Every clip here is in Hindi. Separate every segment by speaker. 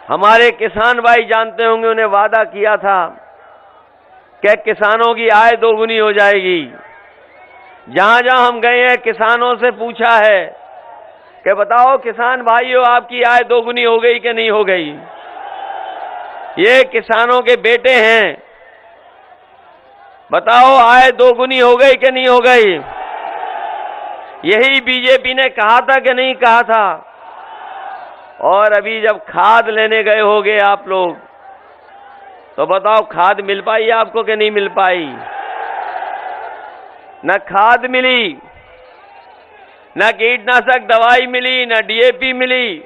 Speaker 1: हमारे किसान भाई जानते होंगे, उन्हें वादा किया था कि किसानों की आय दोगुनी हो जाएगी। जहां जहां हम गए हैं, किसानों से पूछा है कि बताओ किसान भाइयों, आपकी आय दोगुनी हो गई कि नहीं हो गई? ये किसानों के बेटे हैं, बताओ आय दोगुनी हो गई कि नहीं हो गई? यही बीजेपी ने कहा था कि नहीं कहा था? और अभी जब खाद लेने गए होगे आप लोग, तो बताओ खाद मिल पाई आपको कि नहीं मिल पाई? न खाद मिली, न कीटनाशक दवाई मिली, न डीएपी मिली।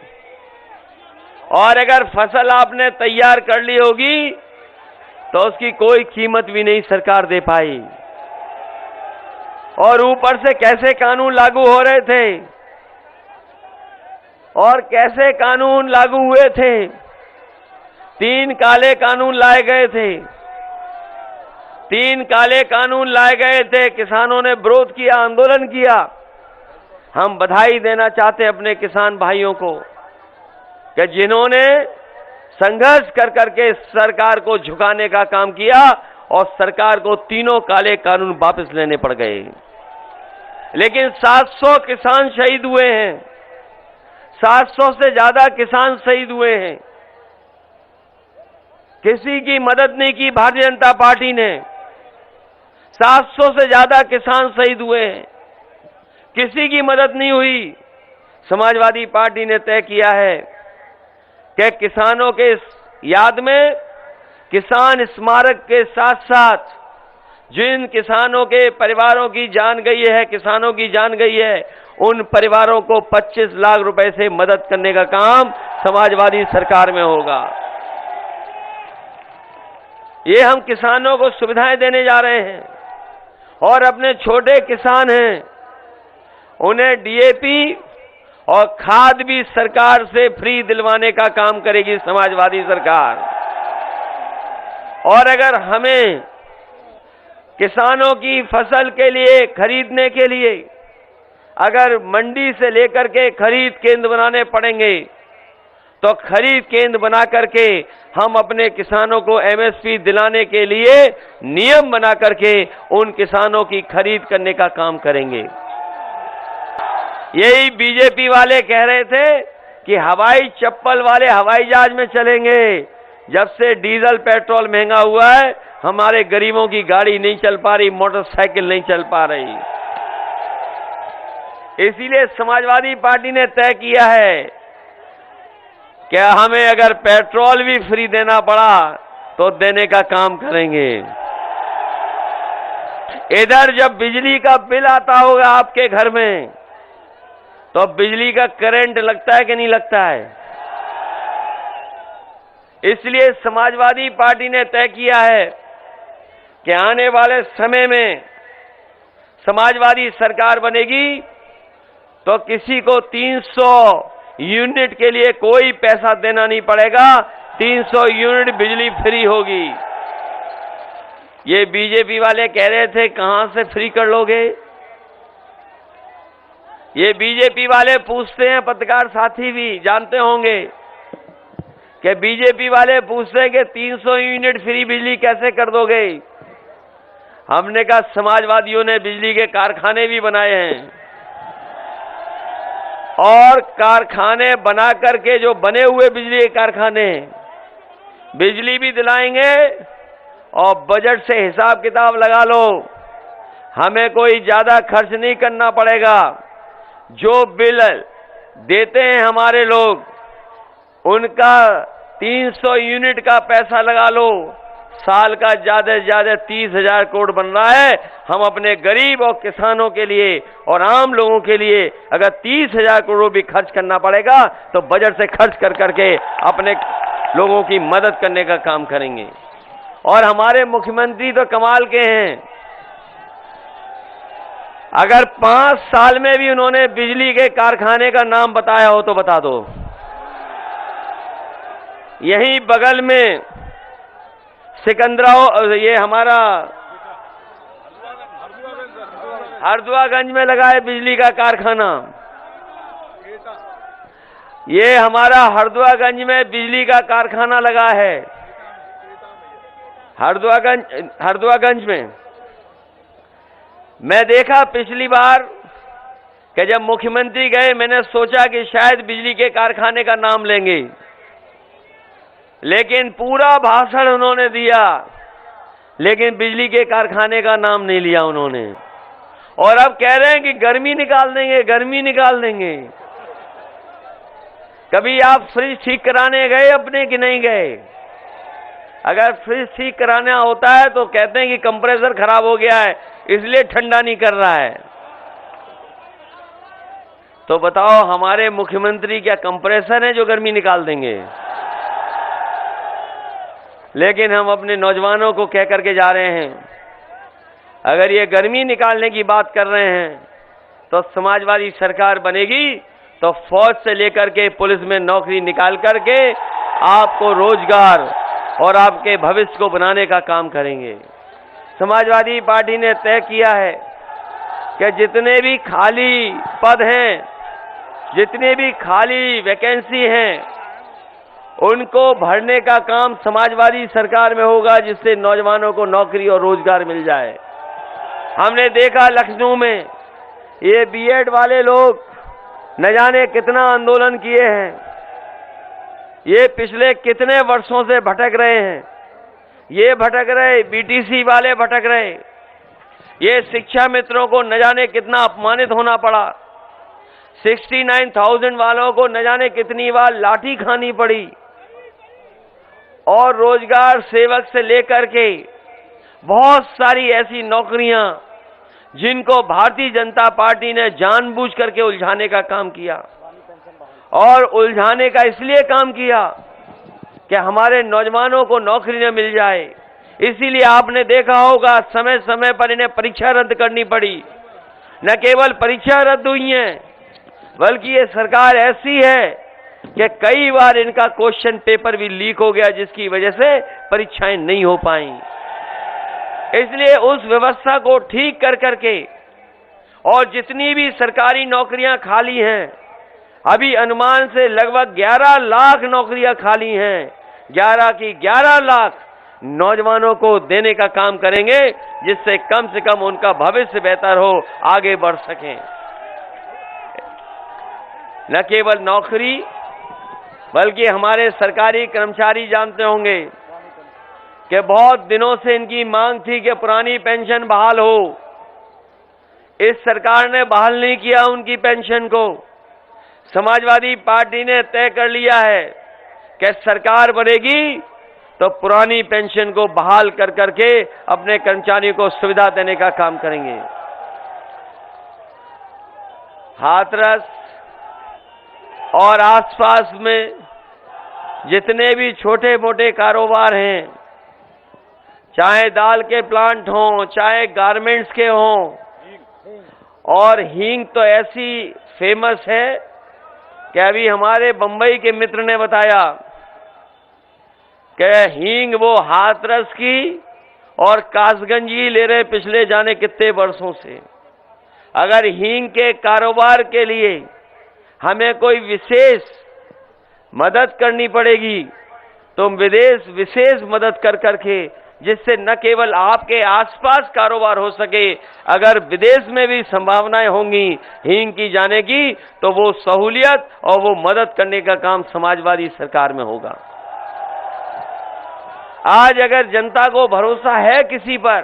Speaker 1: और अगर फसल आपने तैयार कर ली होगी तो उसकी कोई कीमत भी नहीं सरकार दे पाई। और ऊपर से कैसे कानून लागू हो रहे थे, और कैसे कानून लागू हुए थे? 3 काले कानून लाए गए थे। 3 काले कानून लाए गए थे। किसानों ने विरोध किया, आंदोलन किया। हम बधाई देना चाहते हैं अपने किसान भाइयों को कि जिन्होंने संघर्ष कर करके सरकार को झुकाने का काम किया और सरकार को तीनों काले कानून वापस लेने पड़ गए। लेकिन 700 किसान शहीद हुए हैं। 700 से ज्यादा किसान शहीद हुए हैं। किसी की मदद नहीं की भारतीय जनता पार्टी ने। 700 से ज्यादा किसान शहीद हुए हैं, किसी की मदद नहीं हुई। समाजवादी पार्टी ने तय किया है कि किसानों के याद में किसान स्मारक के साथ साथ जिन किसानों के परिवारों की जान गई है, किसानों की जान गई है, उन परिवारों को 25 लाख रुपए से मदद करने का काम समाजवादी सरकार में होगा। ये हम किसानों को सुविधाएं देने जा रहे हैं। और अपने छोटे किसान हैं, उन्हें डीएपी और खाद भी सरकार से फ्री दिलवाने का काम करेगी समाजवादी सरकार। और अगर हमें किसानों की फसल के लिए खरीदने के लिए अगर मंडी से लेकर के खरीद केंद्र बनाने पड़ेंगे, तो खरीद केंद्र बना करके हम अपने किसानों को एमएसपी दिलाने के लिए नियम बना करके उन किसानों की खरीद करने का काम करेंगे। यही बीजेपी वाले कह रहे थे कि हवाई चप्पल वाले हवाई जहाज में चलेंगे। जब से डीजल पेट्रोल महंगा हुआ है, हमारे गरीबों की गाड़ी नहीं चल पा रही, मोटरसाइकिल नहीं चल पा रही। इसीलिए समाजवादी पार्टी ने तय किया है कि हमें अगर पेट्रोल भी फ्री देना पड़ा तो देने का काम करेंगे। इधर जब बिजली का बिल आता होगा आपके घर में, तो बिजली का करंट लगता है कि नहीं लगता है? इसलिए समाजवादी पार्टी ने तय किया है कि आने वाले समय में समाजवादी सरकार बनेगी तो किसी को 300 यूनिट के लिए कोई पैसा देना नहीं पड़ेगा। 300 यूनिट बिजली फ्री होगी। ये बीजेपी वाले कह रहे थे कहां से फ्री कर लोगे? ये बीजेपी वाले पूछते हैं, पत्रकार साथी भी जानते होंगे कि बीजेपी वाले पूछते हैं कि 300 यूनिट फ्री बिजली कैसे कर दोगे? हमने कहा समाजवादियों ने बिजली के कारखाने भी बनाए हैं, और कारखाने बना करके जो बने हुए बिजली के कारखाने बिजली भी दिलाएंगे। और बजट से हिसाब किताब लगा लो, हमें कोई ज्यादा खर्च नहीं करना पड़ेगा। जो बिल देते हैं हमारे लोग, उनका 300 यूनिट का पैसा लगा लो, साल का ज्यादा से ज्यादा 30,000 करोड़ बन रहा है। हम अपने गरीब और किसानों के लिए और आम लोगों के लिए अगर 30,000 करोड़ भी खर्च करना पड़ेगा तो बजट से खर्च कर करके अपने लोगों की मदद करने का काम करेंगे। और हमारे मुख्यमंत्री तो कमाल के हैं। अगर 5 साल में भी उन्होंने बिजली के कारखाने का नाम बताया हो तो बता दो। यहीं बगल में सिकंदराबाद, ये हमारा हरदुआगंज में लगा है बिजली का कारखाना। ये हमारा हरदुआगंज में बिजली का कारखाना लगा है। हरदुआगंज में मैं देखा पिछली बार कि जब मुख्यमंत्री गए, मैंने सोचा कि शायद बिजली के कारखाने का नाम लेंगे, लेकिन पूरा भाषण उन्होंने दिया, लेकिन बिजली के कारखाने का नाम नहीं लिया उन्होंने। और अब कह रहे हैं कि गर्मी निकाल देंगे, गर्मी निकाल देंगे। कभी आप फ्रिज ठीक कराने गए अपने कि नहीं गए? अगर फ्रिज ठीक कराना होता है तो कहते हैं कि कंप्रेसर खराब हो गया है, इसलिए ठंडा नहीं कर रहा है। तो बताओ, हमारे मुख्यमंत्री क्या कंप्रेसर है जो गर्मी निकाल देंगे? लेकिन हम अपने नौजवानों को कह करके जा रहे हैं, अगर ये गर्मी निकालने की बात कर रहे हैं तो समाजवादी सरकार बनेगी तो फौज से लेकर के पुलिस में नौकरी निकाल करके आपको रोजगार और आपके भविष्य को बनाने का काम करेंगे। समाजवादी पार्टी ने तय किया है कि जितने भी खाली पद हैं, जितने भी खाली वैकेंसी हैं, उनको भरने का काम समाजवादी सरकार में होगा, जिससे नौजवानों को नौकरी और रोजगार मिल जाए। हमने देखा लखनऊ में ये बीएड वाले लोग न जाने कितना आंदोलन किए हैं, ये पिछले कितने वर्षों से भटक रहे हैं। ये भटक रहे, बीटीसी वाले भटक रहे, ये शिक्षा मित्रों को न जाने कितना अपमानित होना पड़ा, 69,000 वालों को न जाने कितनी बार लाठी खानी पड़ी। और रोजगार सेवक से लेकर के बहुत सारी ऐसी नौकरियां जिनको भारतीय जनता पार्टी ने जानबूझ करके उलझाने का काम किया। और उलझाने का इसलिए काम किया कि हमारे नौजवानों को नौकरी न मिल जाए। इसीलिए आपने देखा होगा समय समय पर इन्हें परीक्षा रद्द करनी पड़ी। न केवल परीक्षा रद्द हुई है, बल्कि ये सरकार ऐसी है कि कई बार इनका क्वेश्चन पेपर भी लीक हो गया, जिसकी वजह से परीक्षाएं नहीं हो पाई। इसलिए उस व्यवस्था को ठीक कर करके और जितनी भी सरकारी नौकरियां खाली हैं, अभी अनुमान से लगभग 11 लाख नौकरियां खाली हैं, 11 की 11 लाख नौजवानों को देने का काम करेंगे, जिससे कम से कम उनका भविष्य बेहतर हो, आगे बढ़ सकें। न केवल नौकरी, बल्कि हमारे सरकारी कर्मचारी जानते होंगे कि बहुत दिनों से इनकी मांग थी कि पुरानी पेंशन बहाल हो। इस सरकार ने बहाल नहीं किया उनकी पेंशन को। समाजवादी पार्टी ने तय कर लिया है कि सरकार बनेगी तो पुरानी पेंशन को बहाल कर करके अपने कर्मचारियों को सुविधा देने का काम करेंगे। हाथरस और आसपास में जितने भी छोटे मोटे कारोबार हैं, चाहे दाल के प्लांट हों, चाहे गारमेंट्स के हों, और हींग तो ऐसी फेमस है कि अभी हमारे बंबई के मित्र ने बताया कि हींग वो हाथरस की और कासगंज की ले रहे पिछले जाने कितने वर्षों से। अगर हींग के कारोबार के लिए हमें कोई विशेष मदद करनी पड़ेगी तो विदेश विशेष मदद कर करके, जिससे न केवल आपके आसपास कारोबार हो सके, अगर विदेश में भी संभावनाएं होंगी हींग की जाने की, तो वो सहूलियत और वो मदद करने का काम समाजवादी सरकार में होगा। आज अगर जनता को भरोसा है किसी पर,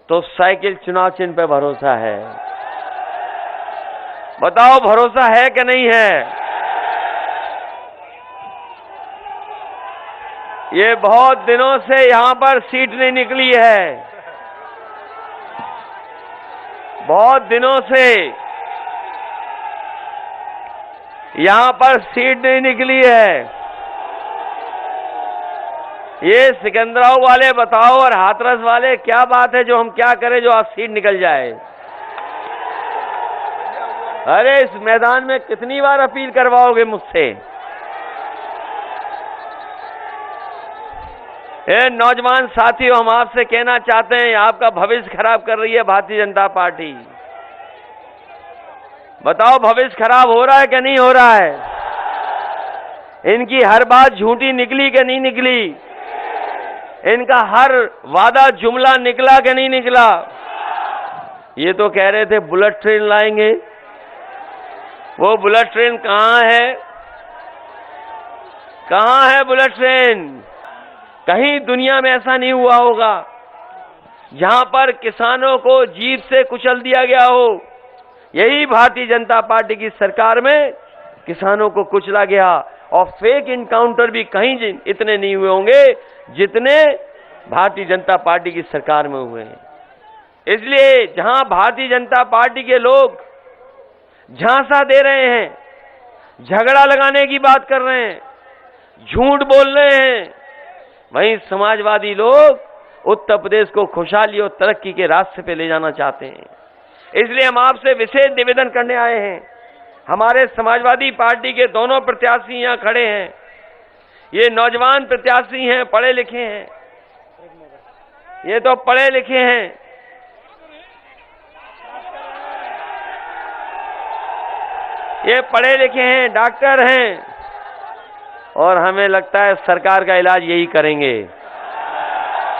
Speaker 1: तो साइकिल चुनाव चिन्ह पर भरोसा है। बताओ, भरोसा है कि नहीं है? ये बहुत दिनों से यहां पर सीट नहीं निकली है, बहुत दिनों से यहां पर सीट नहीं निकली है। ये सिकंदराबाद वाले बताओ और हाथरस वाले, क्या बात है जो हम क्या करें जो आज सीट निकल जाए? अरे इस मैदान में कितनी बार अपील करवाओगे मुझसे? नौजवान साथियों, हम आपसे कहना चाहते हैं, आपका भविष्य खराब कर रही है भारतीय जनता पार्टी। बताओ, भविष्य खराब हो रहा है कि नहीं हो रहा है? इनकी हर बात झूठी निकली कि नहीं निकली? इनका हर वादा जुमला निकला कि नहीं निकला? ये तो कह रहे थे बुलेट ट्रेन लाएंगे। वो बुलेट ट्रेन कहां है? कहां है बुलेट ट्रेन? कहीं दुनिया में ऐसा नहीं हुआ होगा जहां पर किसानों को जीत से कुचल दिया गया हो। यही भारतीय जनता पार्टी की सरकार में किसानों को कुचला गया। और फेक इनकाउंटर भी कहीं इतने नहीं हुए होंगे जितने भारतीय जनता पार्टी की सरकार में हुए हैं। इसलिए जहां भारतीय जनता पार्टी के लोग झांसा दे रहे हैं, झगड़ा लगाने की बात कर रहे हैं, झूठ बोल रहे हैं, वहीं समाजवादी लोग उत्तर प्रदेश को खुशहाली और तरक्की के रास्ते पे ले जाना चाहते हैं। इसलिए हम आपसे विशेष निवेदन करने आए हैं। हमारे समाजवादी पार्टी के दोनों प्रत्याशी यहां खड़े हैं। ये नौजवान प्रत्याशी हैं, पढ़े लिखे हैं। ये तो पढ़े लिखे हैं। ये पढ़े लिखे हैं, डॉक्टर हैं, और हमें लगता है सरकार का इलाज यही करेंगे।